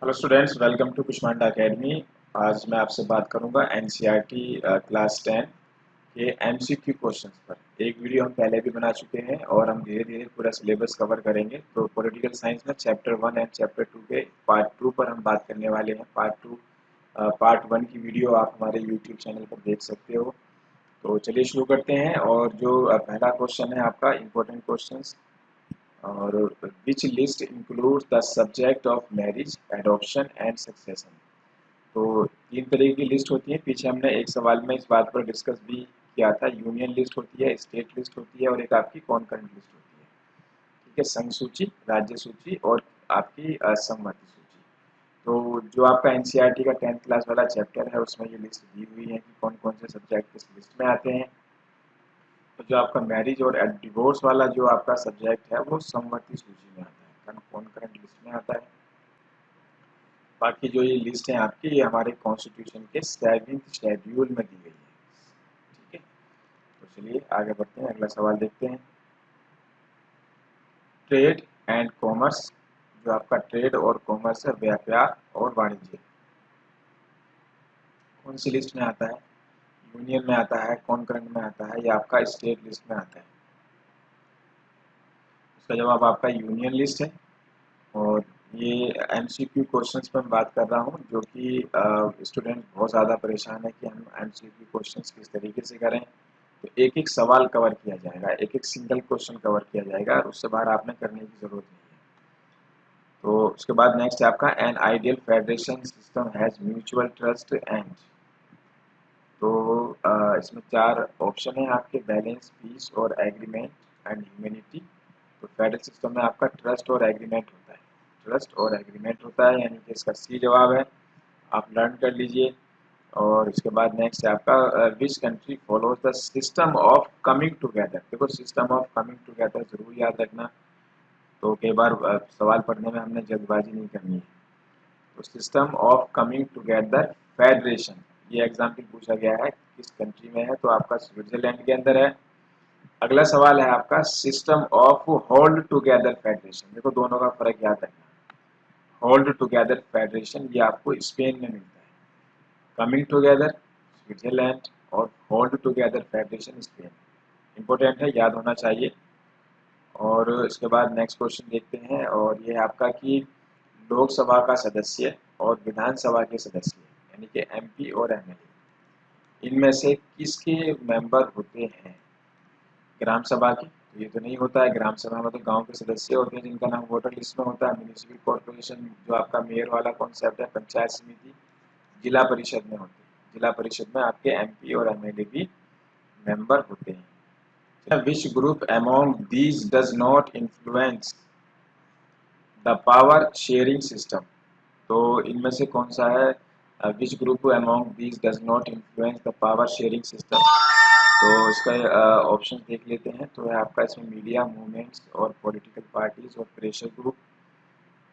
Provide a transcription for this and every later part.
Hello students, welcome to Kushmanda academy. आज मैं आपसे बात करूंगा एनसीईआरटी क्लास 10 के एमसीक्यू क्वेश्चंस पर। एक वीडियो हम पहले भी बना चुके हैं और हम धीरे धीरे पूरा सिलेबस कवर करेंगे। तो पॉलिटिकल साइंस में चैप्टर 1 एंड चैप्टर 2 के पार्ट 2 पर हम बात करने वाले हैं। पार्ट 1 की वीडियो आप हमारे यूट्यूब चैनल पर देख सकते हो। तो चलिए शुरू करते हैं। और जो पहला क्वेश्चन है आपका इम्पोर्टेंट क्वेश्चन, और विच list include the subject of marriage, adoption and succession. तो तीन तरह की लिस्ट होती है। पीछे हमने एक सवाल में इस बात पर डिस्कस भी किया था। यूनियन लिस्ट होती है, स्टेट लिस्ट होती है और एक आपकी कॉन्करेंट लिस्ट होती है। ठीक है, संघ सूची, राज्य सूची और आपकी समवर्ती सूची। तो जो आपका एनसीईआरटी का 10th क्लास वाला चैप्टर है उसमें ये लिस्ट दी हुई है कि कौन कौन से सब्जेक्ट इस लिस्ट में आते हैं। तो जो आपका मैरिज और डिवोर्स वाला जो आपका सब्जेक्ट है वो समवर्ती सूची में आता है, कॉन्करेंट लिस्ट में आता है। बाकी जो ये लिस्ट है आपकी, ये हमारे कॉन्स्टिट्यूशन के 7th शेड्यूल में दी गई है। ठीक है, तो चलिए आगे बढ़ते हैं, अगला सवाल देखते हैं। ट्रेड एंड कॉमर्स, जो आपका ट्रेड और कॉमर्स है, व्यापार और वाणिज्य, कौन सी लिस्ट में आता है? यूनियन में आता है, कॉन्करेंट में आता है या आपका स्टेट लिस्ट में आता है? इसका जवाब आपका यूनियन लिस्ट है। और ये एमसीक्यू क्वेश्चंस पर मैं बात कर रहा हूँ, जो कि स्टूडेंट बहुत ज़्यादा परेशान है कि हम एमसीक्यू क्वेश्चंस किस तरीके से करें। तो एक एक सवाल कवर किया जाएगा, एक एक सिंगल क्वेश्चन कवर किया जाएगा और उससे बाहर आपने करने की ज़रूरत नहीं है। तो उसके बाद नेक्स्ट है आपका an ideal federation system has mutual trust and. तो इसमें चार ऑप्शन है आपके: बैलेंस, पीस और एग्रीमेंट एंड ह्यूमैनिटी। तो फेडरल सिस्टम में आपका ट्रस्ट और एग्रीमेंट होता है, ट्रस्ट और एग्रीमेंट होता है, यानी कि इसका सी जवाब है। आप लर्न कर लीजिए। और इसके बाद नेक्स्ट है आपका which country follows the system of coming together. देखो, सिस्टम ऑफ कमिंग टुगेदर जरूर याद रखना। तो कई बार सवाल पढ़ने में हमने जल्दबाजी नहीं करनी है। तो system of coming together federation, ये एग्जाम्पल पूछा गया है किस कंट्री में है, तो आपका स्विट्जरलैंड के अंदर है। अगला सवाल है आपका system of hold together federation. देखो, दोनों का फर्क याद रखना। होल्ड टुगेदर फेडरेशन ये आपको स्पेन में मिलता है, कमिंग टुगेदर स्विट्जरलैंड और hold together federation Spain. Important है, याद होना चाहिए। और इसके बाद नेक्स्ट क्वेश्चन देखते हैं, और ये है आपका कि लोकसभा का सदस्य और विधानसभा के सदस्य, यानी कि एमपी और एमएलए, इनमें से किसके मेंबर होते हैं ग्राम सभा की? तो ये तो नहीं होता है। ग्राम सभा में तो गांव के सदस्य होते हैं जिनका नाम वोटर लिस्ट में होता है। म्यूनिसिपल कॉर्पोरेशन जो आपका मेयर वाला कॉन्सेप्ट है, पंचायत समिति जिला परिषद में होती है। जिला परिषद में आपके एमपी और एमएलए भी मेंबर होते हैं। Which group among these does not influence the power sharing system. तो इनमें से कौन सा है which group among these does not influence the power sharing system? तो इसका ऑप्शन देख लेते हैं। तो है आपका इसमें मीडिया, मूवमेंट्स और पॉलिटिकल पार्टीज और प्रेशर ग्रुप।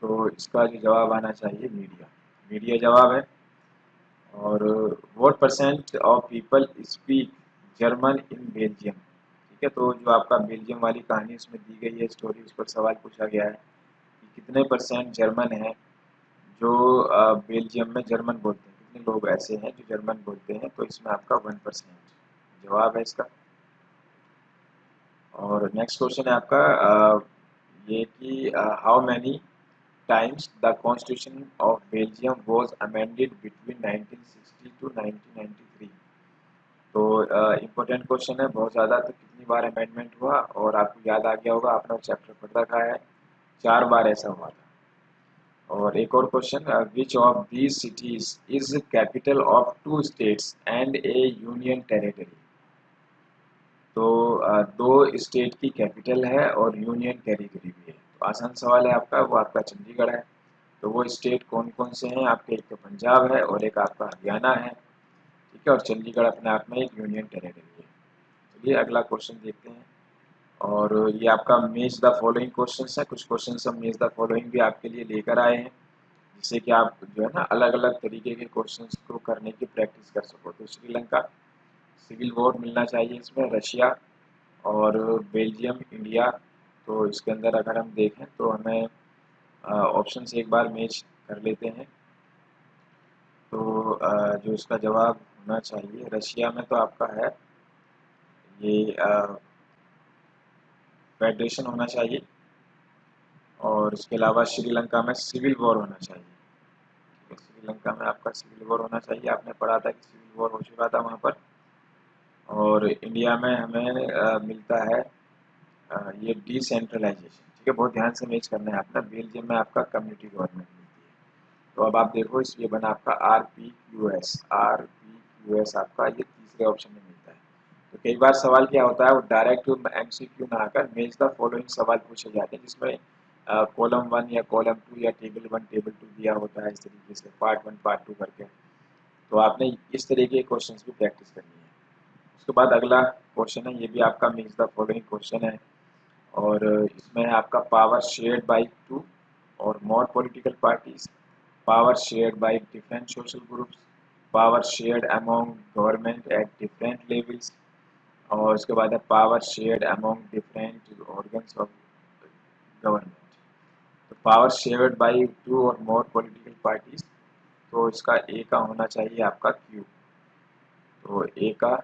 तो इसका जो जवाब आना चाहिए मीडिया, मीडिया जवाब है। और what percent of people speak German in Belgium. ठीक है, तो जो आपका बेल्जियम वाली कहानी उसमें दी गई है स्टोरी, उस पर सवाल पूछा गया है कि कितने परसेंट जर्मन है जो बेल्जियम में जर्मन बोलते हैं, कितने लोग ऐसे हैं जो जर्मन बोलते हैं? तो इसमें आपका 1% जवाब है इसका। और नेक्स्ट क्वेश्चन है आपका ये कि how many times the constitution of Belgium was amended between 1960 to 1993। तो इम्पोर्टेंट क्वेश्चन है बहुत ज़्यादा। तो कितनी बार अमेंडमेंट हुआ? और आपको याद आ गया होगा, आपने चैप्टर पढ़ रखा है, 4 बार ऐसा हुआ था। और एक और question, which of these cities is capital of 2 states and A union territory. तो दो स्टेट की कैपिटल है और यूनियन टेरिटरी भी है। तो आसान सवाल है आपका, वो आपका चंडीगढ़ है। तो वो स्टेट कौन कौन से हैं आपके? एक तो पंजाब है और एक आपका हरियाणा है। ठीक है, और चंडीगढ़ अपने आप में एक यूनियन टेरिटरी है। चलिए अगला क्वेश्चन देखते हैं। और ये आपका मेज द फॉलोइंग क्वेश्चन है। कुछ क्वेश्चन हम मेज द फॉलोइंग भी आपके लिए लेकर आए हैं, जिससे कि आप जो है ना अलग अलग तरीके के क्वेश्चन को करने की प्रैक्टिस कर सको। तो श्रीलंका, सिविल वॉर मिलना चाहिए इसमें, रशिया और बेल्जियम, इंडिया। तो इसके अंदर अगर हम देखें तो हमें ऑप्शन से एक बार मैच कर लेते हैं। तो जो इसका जवाब होना चाहिए, रशिया में तो आपका है ये फेडरेशन होना चाहिए, और इसके अलावा श्रीलंका में सिविल वॉर होना चाहिए। ठीक है, श्रीलंका में आपका सिविल वॉर होना चाहिए, आपने पढ़ा था कि सिविल वॉर हो चुका था वहाँ पर। और इंडिया में हमें मिलता है ये डिसेंट्रलाइजेशन। ठीक है, बहुत ध्यान से मैच करना है आपने। बेल्जियम में आपका कम्युनिटी गवर्नमेंट मिलती है। तो अब आप देखो इसलिए बना आपका RPQS। RPQS आपका ये तीसरे ऑप्शन में मिलता है। तो कई बार सवाल क्या होता है, वो डायरेक्ट MCQ ना आकर मैच द फॉलोइंग सवाल पूछे जाते हैं, जिसमें कॉलम 1 या कॉलम 2 या टेबल 1 टेबल 2 दिया होता है, इस तरीके से पार्ट 1 पार्ट 2 करके। तो आपने इस तरीके के क्वेश्चंस की प्रैक्टिस करनी है। उसके बाद अगला क्वेश्चन है, ये भी आपका मैच द फॉलोइंग क्वेश्चन है, और इसमें है आपका पावर शेयर्ड बाय टू और मोर political parties, power shared by different social groups, power shared among government at different levels, और उसके बाद है power shared among different organs of government. तो पावर शेयर्ड बाय टू और मोर पॉलिटिकल पार्टीज, तो इसका ए का होना चाहिए आपका क्यू। तो ए का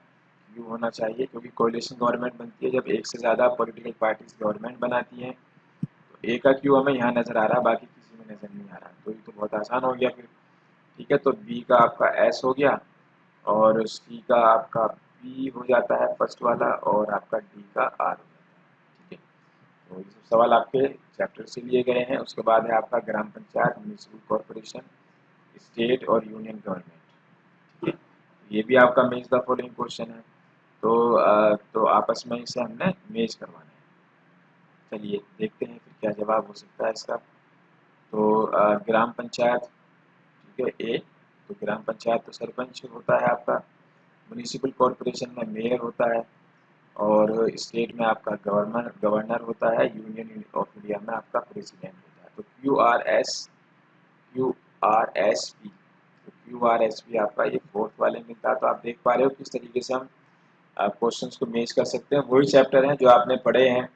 क्यू होना चाहिए, क्योंकि कोalition गवर्नमेंट बनती है जब एक से ज़्यादा पॉलिटिकल पार्टीज गवर्नमेंट बनाती हैं। तो ए का क्यू हमें यहाँ नज़र आ रहा है, बाकी किसी में नज़र नहीं आ रहा, तो ये तो बहुत आसान हो गया फिर। ठीक है, तो बी का आपका एस हो गया, और सी का आपका बी हो जाता है फर्स्ट वाला, और आपका डी का आर हो जाता है। ठीक है, तो ये सब सवाल आपके चैप्टर से लिए गए हैं। उसके बाद है आपका ग्राम पंचायत, म्यूनिसिपल कॉरपोरेशन, स्टेट और यूनियन गवर्नमेंट। ठीक है, ये भी आपका मैच द फॉलोइंग क्वेश्चन है। तो आपस में इसे हमने मैच करवाना है। चलिए देखते हैं फिर क्या जवाब हो सकता है इसका। तो ग्राम पंचायत, ठीक है ए। तो ग्राम पंचायत तो सरपंच होता है आपका, म्यूनिसिपल कॉरपोरेशन में मेयर होता है, और स्टेट में आपका गवर्नर गवर्नर होता है, यूनियन ऑफ इंडिया में आपका प्रेसिडेंट होता है। तो QRSP, तो QRSP आपका ये फोर्थ वाले मिलता है। तो आप देख पा रहे हो किस तरीके से हम क्वेश्चंस को मैच कर सकते हैं। वही चैप्टर हैं जो आपने पढ़े हैं,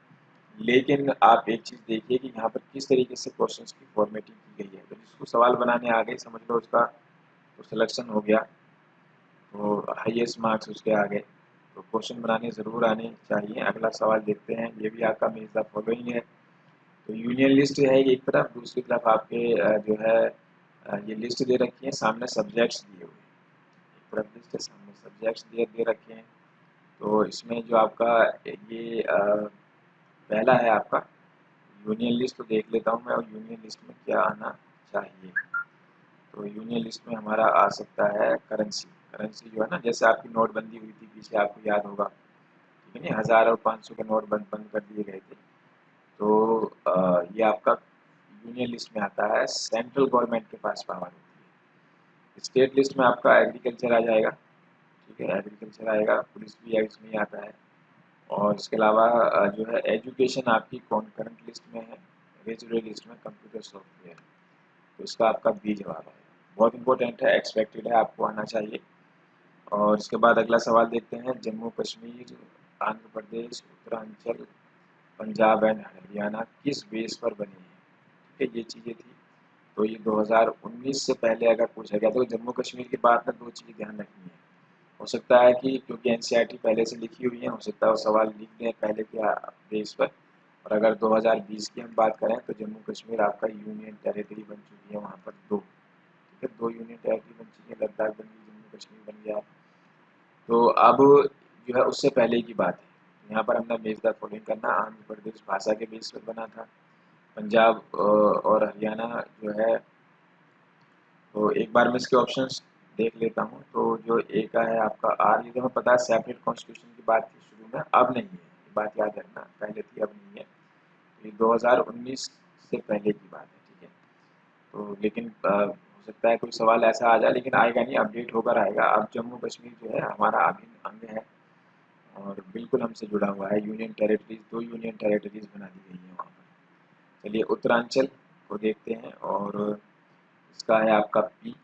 लेकिन आप एक चीज़ देखिए कि यहाँ पर किस तरीके से क्वेश्चंस की फॉर्मेटिंग की गई है। तो जिसको सवाल बनाने आ गए, समझ लो उसका तो सिलेक्शन हो गया, तो हाईएस्ट मार्क्स उसके आ गए। तो क्वेश्चन बनाने ज़रूर आने चाहिए। अगला सवाल देखते हैं, ये भी आपका मीन्स द फॉलोइंग है। तो यूनियन लिस्ट है एक तरफ, दूसरी तरफ आपके जो है ये लिस्ट दे रखी है, सामने सब्जेक्ट्स दिए हुए हैं। एक तरफ लिस्ट है, सामने सब्जेक्ट्स दे रखे हैं। तो इसमें जो आपका ये पहला है आपका यूनियन लिस्ट, तो देख लेता हूँ मैं, और यूनियन लिस्ट में क्या आना चाहिए। तो यूनियन लिस्ट में हमारा आ सकता है करेंसी। करेंसी जो है ना, जैसे आपकी नोटबंदी हुई थी पीछे, आपको याद होगा, ठीक है नहीं, 1000 और 500 के नोट बंद कर दिए गए थे। तो ये आपका यूनियन लिस्ट में आता है, सेंट्रल गवर्नमेंट के पास पावर होती है। स्टेट लिस्ट में आपका एग्रीकल्चर आ जाएगा। ठीक है, एग्रीकल्चर आएगा, पुलिस भी इसमें ही आता है। और इसके अलावा जो है एजुकेशन आपकी कॉन्करेंट लिस्ट में है, रेजुलर लिस्ट में कंप्यूटर सॉफ्टवेयर। तो इसका आपका बी जवाब है। बहुत इंपॉर्टेंट है, एक्सपेक्टेड है, आपको आना चाहिए। और इसके बाद अगला सवाल देखते हैं, जम्मू कश्मीर, आंध्र प्रदेश, उत्तरांचल, पंजाब एंड हरियाणा किस बेस पर बनी है। ठीक है, ये चीज़ें थी। तो ये 2019 से पहले अगर पूछा गया तो जम्मू कश्मीर की बात में दो चीज़ें ध्यान रखनी है। हो सकता है कि क्योंकि NCERT पहले से लिखी हुई है, हो सकता है वो सवाल लिख दें पहले के बेस पर। और अगर 2020 की हम बात करें तो जम्मू कश्मीर आपका यूनियन टेरिटरी बन चुकी है वहाँ पर दो। ठीक है, दो यूनियन टेरिटरी बन चुकी है, लद्दाख बन गई, जम्मू कश्मीर बन गया। तो अब जो है उससे पहले की बात है, यहाँ पर हमने बेस द फॉलोइंग करना। आंध्र प्रदेश भाषा के बेस पर बना था, पंजाब और हरियाणा जो है। तो एक बार मैं इसके ऑप्शंस देख लेता हूँ। तो जो ए का है आपका आर, ये तो हमें पता है सेपरेट कॉन्स्टिट्यूशन की बात थी शुरू में, अब नहीं है, ये बात याद रखना, पहले थी अब नहीं है। तो ये 2019 से पहले की बात है। ठीक है, तो लेकिन हो सकता है कोई सवाल ऐसा आ जाए, लेकिन आएगा नहीं, अपडेट होकर आएगा। अब जम्मू कश्मीर जो है हमारा अभिन्न अंग है, और बिल्कुल हमसे जुड़ा हुआ है। यूनियन टेरिटरीज, दो यूनियन टेरिटरीज बना दी गई है वहाँ पर। चलिए उत्तरांचल को देखते हैं, और इसका है आपका पी,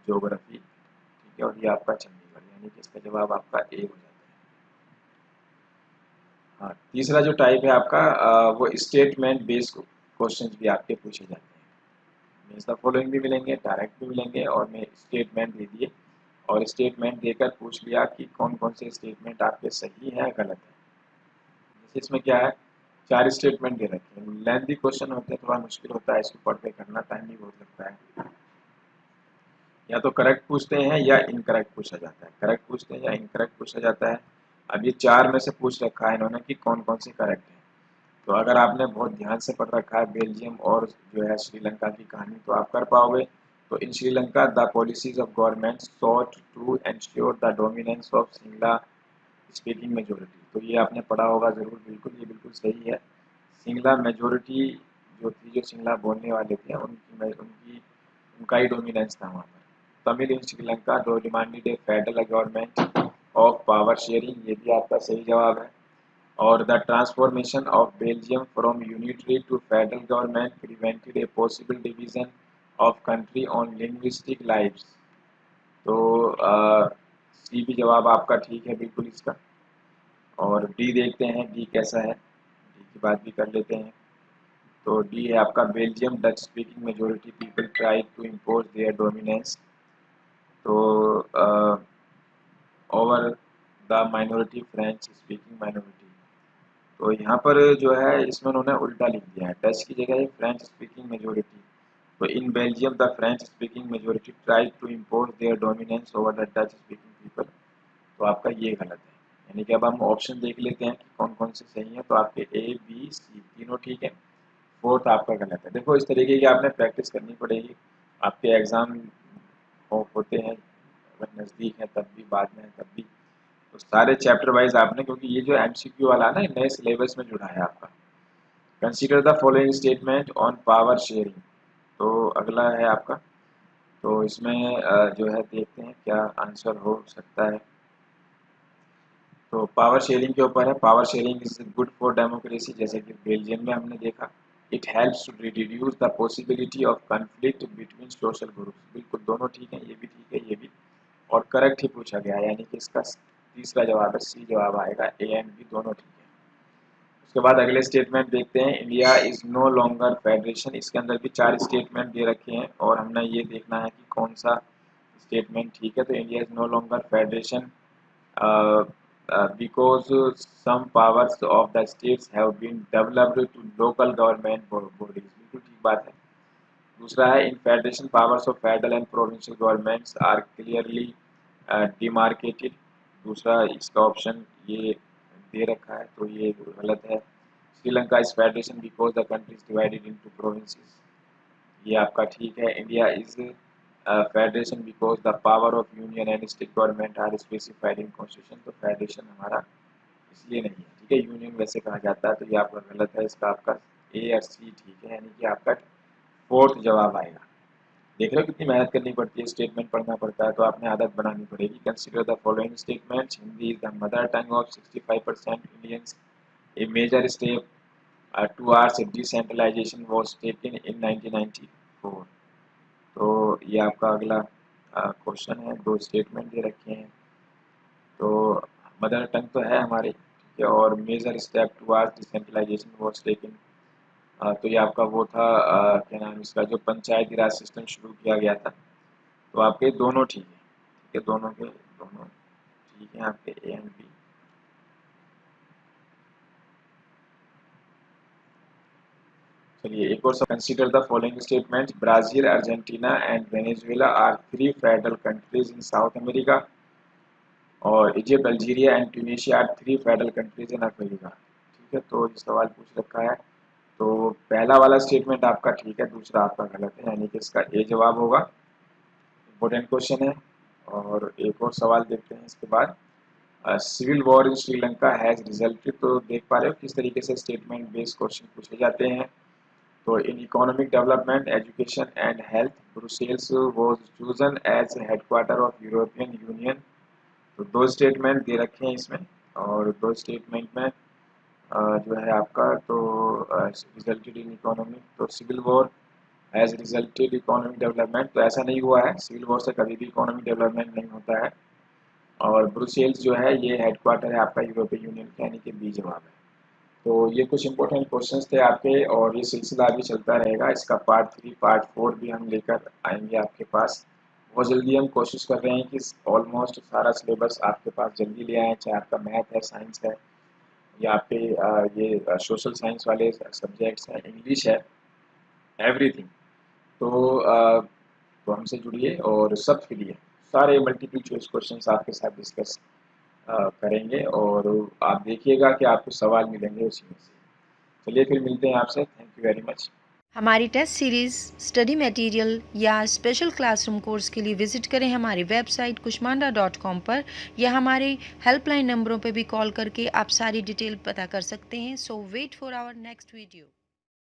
ज्योग्राफी। ठीक है, और ये आपका चंडीगढ़, यानी कि इसका जवाब आपका ए हो जाता है। हाँ, तीसरा जो टाइप है आपका वो स्टेटमेंट बेस्ड क्वेश्चंस भी आपके पूछे जाते हैं। मीन्स द फॉलोइंग भी मिलेंगे, डायरेक्ट भी मिलेंगे, और मैं स्टेटमेंट दे दिए और स्टेटमेंट देकर पूछ लिया कि कौन कौन से स्टेटमेंट आपके सही है गलत है। जैसे इसमें क्या है, 4 स्टेटमेंट दे रखे हैं। लेंथी क्वेश्चन होते हैं, थोड़ा मुश्किल होता है इसको पढ़ के करना, टाइम भी बहुत लगता है। या तो करेक्ट पूछते हैं या इनकरेक्ट पूछा जाता है, करेक्ट पूछते हैं या इनकरेक्ट पूछा जाता है। अब ये 4 में से पूछ रखा है इन्होंने कि कौन कौन से करेक्ट है। तो अगर आपने बहुत ध्यान से पढ़ रखा है बेल्जियम और जो है श्रीलंका की कहानी, तो आप कर पाओगे। तो in Sri Lanka the policies of government sought to ensure the dominance of Sinhala speaking majority. तो ये आपने पढ़ा होगा ज़रूर, बिल्कुल ये बिल्कुल सही है। सिंगला मेजोरिटी जो थी, जो सिंगला बोलने वाले थे, उनका ही डोमिनेंस था वहाँ पर। Tamil in Sri Lanka do demanded a federal government of power sharing, ये भी आपका सही जवाब है। और the transformation of Belgium from unitary to federal government prevented a possible division of country on linguistic lines. तो सी भी जवाब आपका ठीक है बिल्कुल इसका। और डी देखते हैं, डी कैसा है, डी की बात भी कर लेते हैं। तो डी है आपका, Belgium Dutch speaking majority people try to impose their dominance तो over the minority French speaking minority. तो यहाँ पर जो है इसमें उन्होंने उल्टा लिख दिया है, डच की जगह फ्रेंच स्पीकिंग मेजोरिटी। तो in Belgium the French speaking majority try to impose their dominance over the Dutch speaking people. तो आपका ये गलत है। यानी कि अब हम ऑप्शन देख लेते हैं कि कौन कौन से सही हैं। तो आपके ए बी सी तीनों ठीक है, फोर्थ आपका गलत है। देखो इस तरीके की आपने प्रैक्टिस करनी पड़ेगी, आपके एग्ज़ाम होते हैं अगर नज़दीक है तब भी, बाद में है तब भी। तो सारे चैप्टर वाइज आपने, क्योंकि ये जो एमसीक्यू वाला है ना, नए सिलेबस में जुड़ा है आपका। Consider the following statement on power sharing. तो अगला है आपका, तो इसमें जो है देखते हैं क्या आंसर हो सकता है। तो पावर शेयरिंग के ऊपर है, power sharing is good for democracy, जैसे कि बेल्जियम में हमने देखा। It helps to reduce the possibility of conflict between social groups. बिल्कुल दोनों ठीक है, ये भी ठीक है, ये भी। और करेक्ट ही पूछा गया है, यानी कि इसका तीसरा जवाब है, सी जवाब आएगा, ए एंड बी दोनों ठीक है। उसके बाद अगले स्टेटमेंट देखते हैं, India is no longer federation. इसके अंदर भी 4 स्टेटमेंट दे रखे हैं और हमने ये देखना है कि कौन सा स्टेटमेंट ठीक है। तो India is no longer federation because some powers of the states have been developed to local government bodies। बिल्कुल ठीक बात है। दूसरा है, in federation powers of federal and provincial governments are clearly demarcated. दूसरा इसका ऑप्शन ये दे रखा है, तो ये गलत है। Sri Lanka is federation because the country is divided into provinces, ये आपका ठीक है। India is federation because the power of union and state government are specified in constitution. तो फेडरेशन हमारा इसलिए नहीं है, ठीक है, यूनियन वैसे कहा जाता है। तो ये आपका गलत है, इसका आपका ए और सी ठीक है, यानी कि आपका फोर्थ जवाब आएगा। देख रहे हो कितनी मेहनत करनी पड़ती है, स्टेटमेंट पढ़ना पड़ता है, तो आपने आदत बनानी पड़ेगी। Consider the following statements, Hindi is the mother tongue of 65% Indians, a major step towards decentralization was taken in 1994। तो ये आपका अगला क्वेश्चन है, 2 स्टेटमेंट दे रखे हैं। तो मदर टंग तो है हमारी, ठीक है, और major step towards decentralisation was taken. तो ये आपका वो था, क्या नाम इसका, जो पंचायती राज सिस्टम शुरू किया गया था। तो आपके दोनों ठीक है, ठीक है, दोनों के दोनों ठीक है आपके ए एंड बी। चलिए एक और, consider the following statement, Brazil Argentina and Venezuela are 3 federal countries in South America, और Egypt Algeria and Tunisia are 3 federal countries in Africa. ठीक है, तो ये सवाल पूछ रखा है। तो पहला वाला स्टेटमेंट आपका ठीक है, दूसरा आपका गलत है, यानी कि इसका ए जवाब होगा। इम्पोर्टेंट क्वेश्चन है। और एक और सवाल देखते हैं इसके बाद, civil war in Sri Lanka has resulted. तो देख पा रहे हो किस तरीके से स्टेटमेंट बेस्ड क्वेश्चन पूछे जाते हैं। तो in economic development, education and health, Brussels was chosen as headquarter of European union. तो 2 स्टेटमेंट दे रखे हैं इसमें, और 2 स्टेटमेंट में जो है आपका, तो रिजल्टेड इन इकोनॉमिक, तो civil war has resulted economic development. तो ऐसा नहीं हुआ है, सिविल वॉर से कभी भी इकोनॉमिक डेवलपमेंट नहीं होता है। और ब्रुसेल्स जो है ये हेडक्वार्टर है आपका यूरोपियन यूनियन का, यानी कि बी जवाब है। तो ये कुछ इंपॉर्टेंट क्वेश्चंस थे आपके, और ये सिलसिला अभी चलता रहेगा। इसका पार्ट 3 पार्ट 4 भी हम लेकर आएंगे आपके पास। बहुत जल्दी हम कोशिश कर रहे हैं कि ऑलमोस्ट सारा सिलेबस आपके पास जल्दी ले आएँ, चाहे आपका मैथ है, साइंस है, या आपके ये सोशल साइंस वाले सब्जेक्ट्स हैं, इंग्लिश है, एवरीथिंग। तो तो हमसे जुड़िए, और सब के लिए सारे मल्टीपल चॉइस क्वेश्चंस आपके साथ डिस्कस करेंगे, और आप देखिएगा कि आपको सवाल मिलेंगे उसी में से। चलिए फिर मिलते हैं आपसे। Thank you very much. हमारी टेस्ट सीरीज़, स्टडी मटेरियल या स्पेशल क्लासरूम कोर्स के लिए विजिट करें हमारी वेबसाइट kushmanda.com पर, या हमारे हेल्पलाइन नंबरों पर भी कॉल करके आप सारी डिटेल पता कर सकते हैं। So wait for our next video.